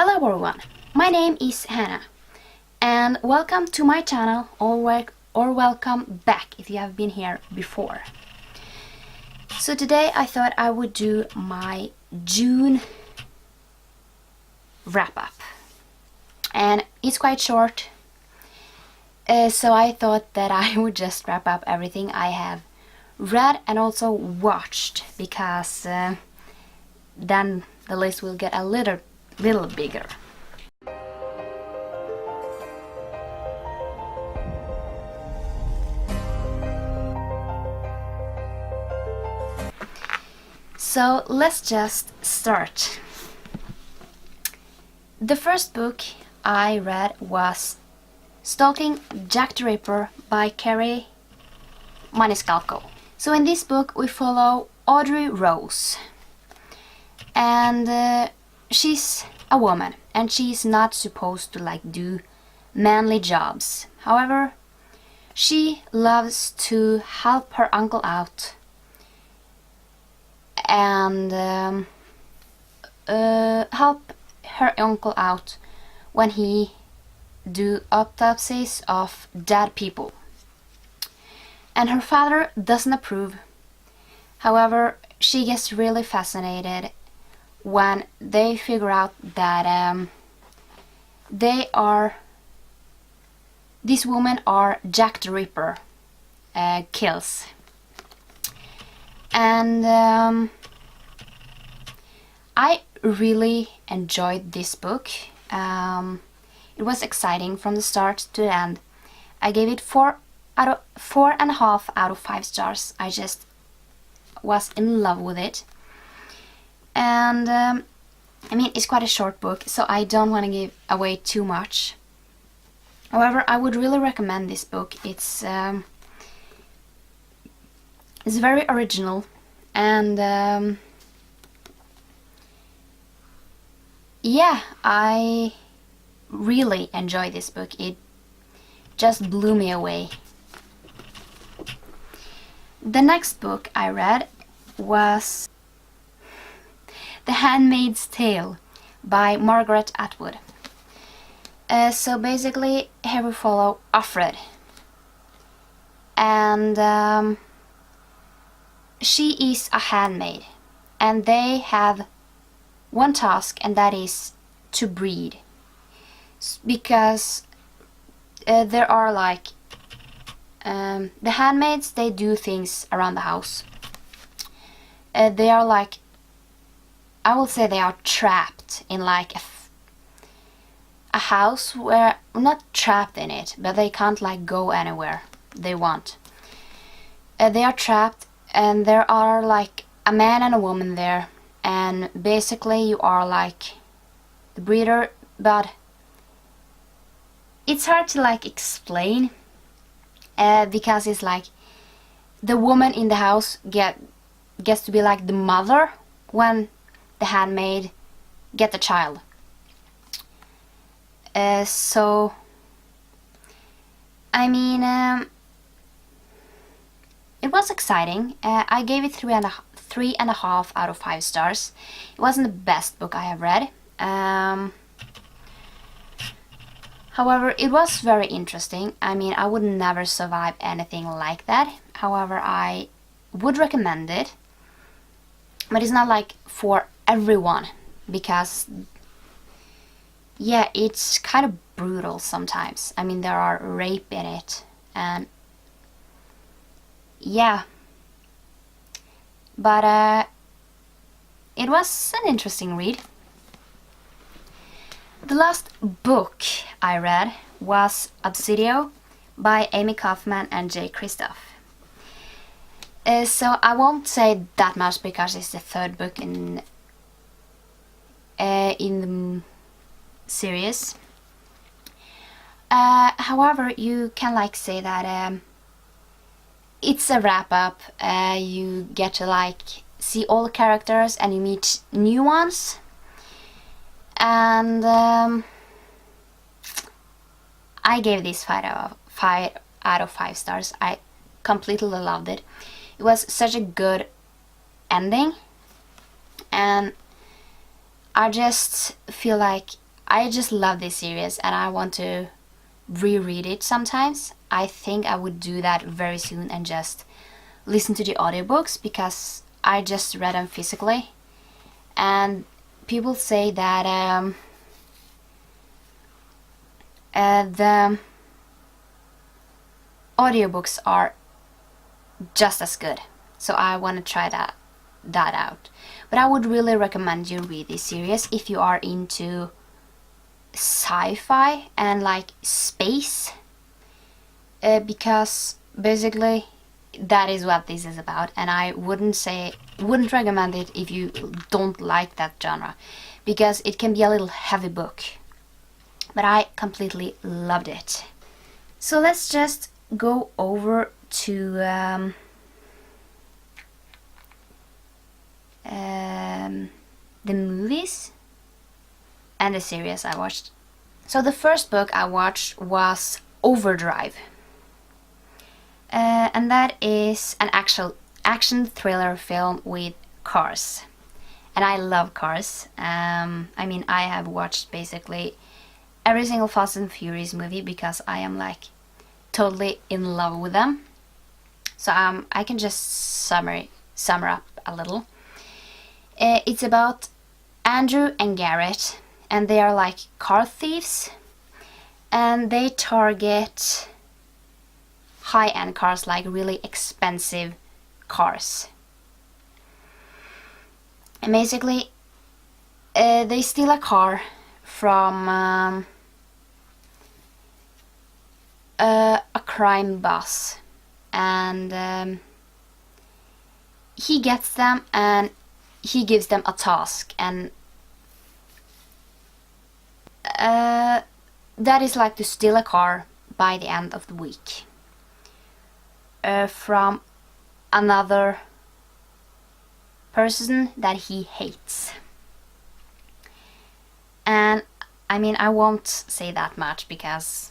Hello everyone, my name is Hannah and welcome to my channel or welcome back if you have been here before. So today I thought I would do my June wrap-up and it's quite short, so I thought that I would just wrap up everything I have read and also watched, because then the list will get a little bigger. So let's just start. The first book I read was Stalking Jack the Ripper by Kerry Maniscalco. So in this book we follow Audrey Rose, and she's a woman and she's not supposed to do manly jobs. However, she loves to help her uncle out and help her uncle out when he do autopsies of dead people. And her father doesn't approve. However, she gets really fascinated when they figure out that these women are Jack the Ripper kills. And I really enjoyed this book. It was exciting from the start to the end. I gave it 4.5 out of 5 stars. I just was in love with it. And I mean, it's quite a short book, so I don't want to give away too much. However, I would really recommend this book. It's very original, and yeah, I really enjoy this book. It just blew me away. The next book I read was The Handmaid's Tale by Margaret Atwood. So basically here we follow Offred, and she is a handmaid, and they have one task, and that is to breed, because there are the handmaids, they do things around the house. They are I will say they are trapped in a house where, not trapped in it, but they can't go anywhere they want. They are trapped, and there are a man and a woman there, and basically you are the breeder, but it's hard to explain, because it's the woman in the house gets to be the mother when the handmaid get the child. So I mean, it was exciting. I gave it 3.5 out of 5 stars. It wasn't the best book I have read. However, it was very interesting. I mean, I would never survive anything like that. However, I would recommend it. But it's not for everyone, because yeah, it's kind of brutal sometimes. I mean, there are rape in it, and yeah. But it was an interesting read. The last book I read was Obsidian by Amy Kaufman and Jay Kristoff. So I won't say that much because it's the third book in the series. However, you can say that it's a wrap-up. You get to see all the characters and you meet new ones. And I gave this 5 out of 5 stars. I completely loved it. It was such a good ending, and I just feel like I just love this series and I want to reread it sometimes. I think I would do that very soon and just listen to the audiobooks, because I just read them physically. And people say that the audiobooks are just as good. So I want to try that out. But I would really recommend you read this series if you are into sci-fi and like space, because basically that is what this is about, and I wouldn't recommend it if you don't like that genre, because it can be a little heavy book, but I completely loved it. So let's just go over to the movies and the series I watched. So the first book I watched was Overdrive, and that is an actual action thriller film with cars, and I love cars. I mean, I have watched basically every single Fast and Furious movie because I am like totally in love with them. So I can just summer up a little. It's about Andrew and Garrett, and they are like car thieves, and they target high-end cars, like really expensive cars. And basically they steal a car from a crime boss, and he gets them and he gives them a task, and that is like to steal a car by the end of the week from another person that he hates. And I mean, I won't say that much because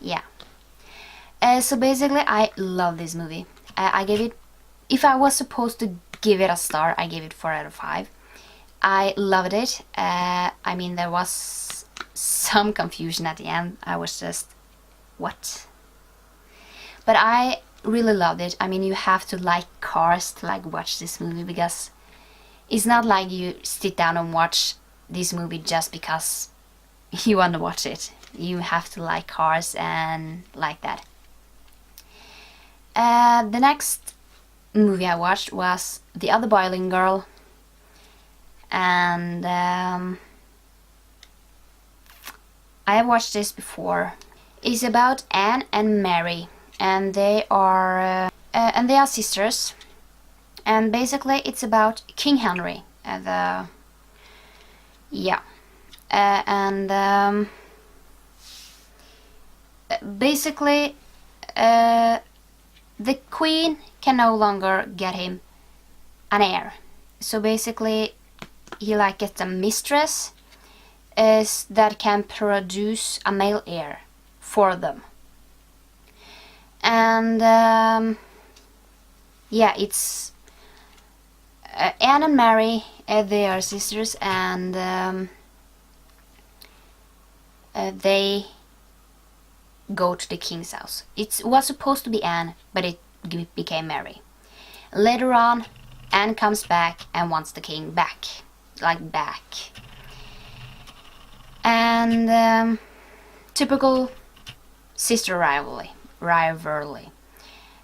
yeah. So basically I love this movie. I gave it, if I was supposed to give it a star, I gave it 4 out of 5. I loved it. I mean, there was some confusion at the end. I was just, what? But I really loved it. I mean, you have to like cars to like watch this movie, because it's not like you sit down and watch this movie just because you want to watch it. You have to like cars and like that. The next movie I watched was The Other Boiling Girl, and I have watched this before. It's about Anne and Mary, and they are sisters, and basically it's about King Henry, basically the queen can no longer get him an heir, so basically he like gets a mistress that can produce a male heir for them. And it's Anne and Mary, they are sisters, and they go to the king's house. It was supposed to be Anne, but it became Mary. Later on, Anne comes back and wants the king back. And typical sister rivalry.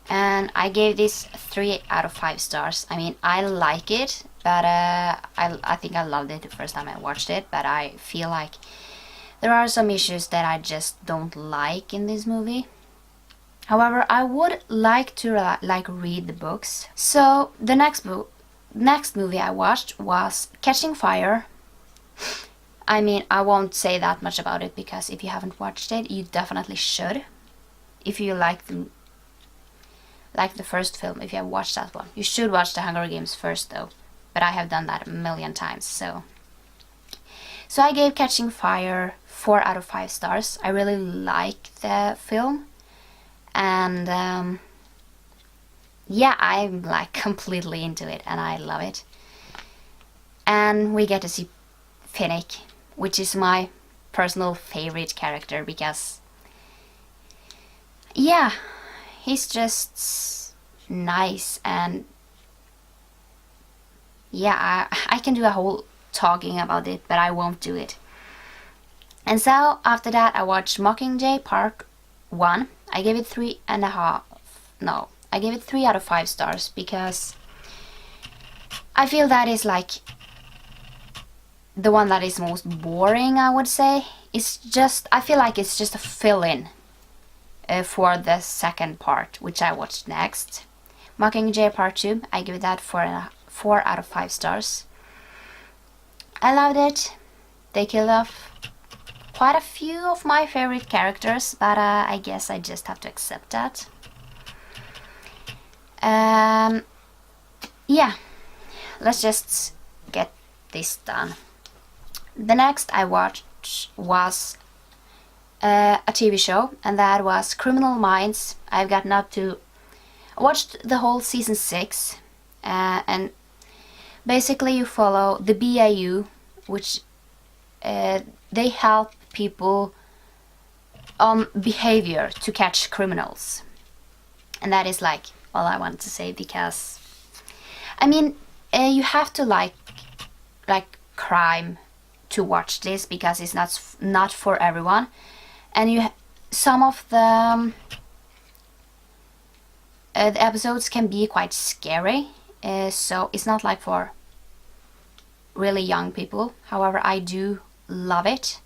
And I gave this 3 out of 5 stars. I mean, I like it, but I think I loved it the first time I watched it, but I feel like there are some issues that I just don't like in this movie. However, I would like to read the books. So the next movie I watched was Catching Fire. I mean, I won't say that much about it, because if you haven't watched it, you definitely should. If you like the first film, if you have watched that one, you should watch The Hunger Games first though. But I have done that a million times, so I gave Catching Fire 4 out of 5 stars. I really like the film, and I'm like completely into it, and I love it. And we get to see Finnick, which is my personal favorite character because, yeah, he's just nice. And yeah, I can do a whole talking about it, but I won't do it. And so after that I watched Mockingjay Part 1. I gave it 3.5. No, I gave it 3 out of 5 stars because I feel that is like the one that is most boring, I would say. It's just, I feel like it's just a fill-in for the second part, which I watched next. Mockingjay Part 2, I give that 4 out of 5 stars. I loved it. They killed off quite a few of my favorite characters, but I guess I just have to accept that. Yeah, let's just get this done. The next I watched was a TV show, and that was Criminal Minds. I've gotten up to... I watched the whole season 6, and basically you follow the BAU, which they help people on behavior to catch criminals. And that is like all I want to say, because I mean, you have to like crime to watch this, because it's not for everyone. And some of the episodes can be quite scary, so it's not like for really young people. However, I do love it,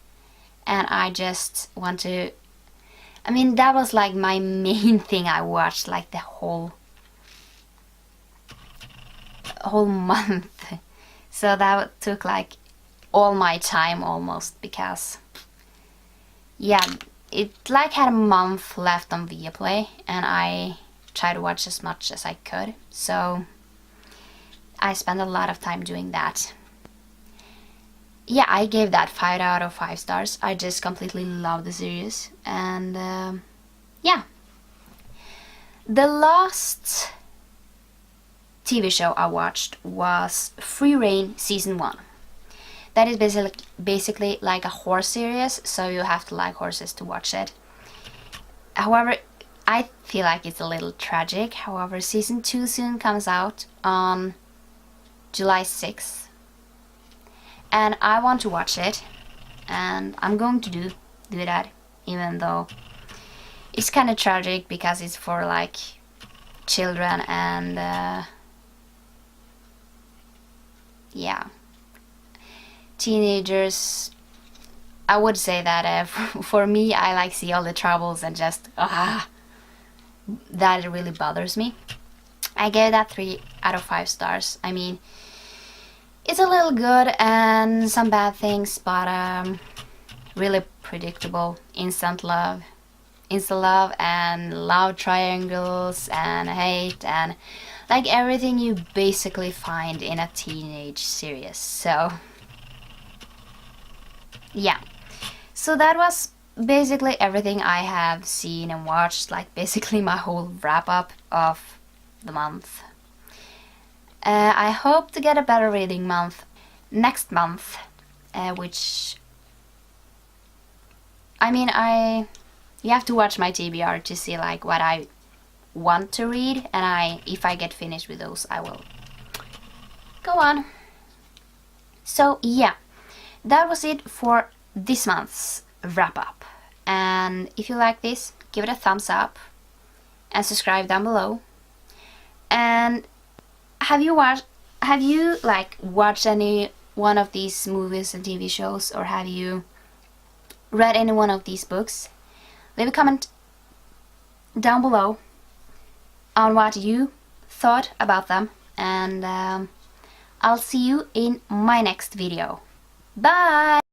and I just want to... I mean, that was like my main thing I watched like the whole month. So that took like all my time almost, because yeah, it like had a month left on Viaplay, and I tried to watch as much as I could, so I spent a lot of time doing that. Yeah, I gave that 5 out of 5 stars. I just completely love the series. And yeah, the last TV show I watched was Free Rein Season 1. That is basically like a horse series, so you have to like horses to watch it. However, I feel like it's a little tragic. However, Season 2 soon comes out on July 6th. And I want to watch it, and I'm going to do that, even though it's kind of tragic because it's for like children and yeah, teenagers. I would say that for me, I like see all the troubles and just that really bothers me. I gave that 3 out of 5 stars. I mean, it's a little good and some bad things, but really predictable. Instant love and love triangles and hate and like everything you basically find in a teenage series. So yeah, so that was basically everything I have seen and watched, like basically my whole wrap up of the month. I hope to get a better reading month next month, which, I mean, you have to watch my TBR to see like what I want to read, and if I get finished with those, I will go on. So yeah, that was it for this month's wrap up. And if you like this, give it a thumbs up and subscribe down below. And have you like watched any one of these movies and TV shows, or have you read any one of these books? Leave a comment down below on what you thought about them, and I'll see you in my next video. Bye!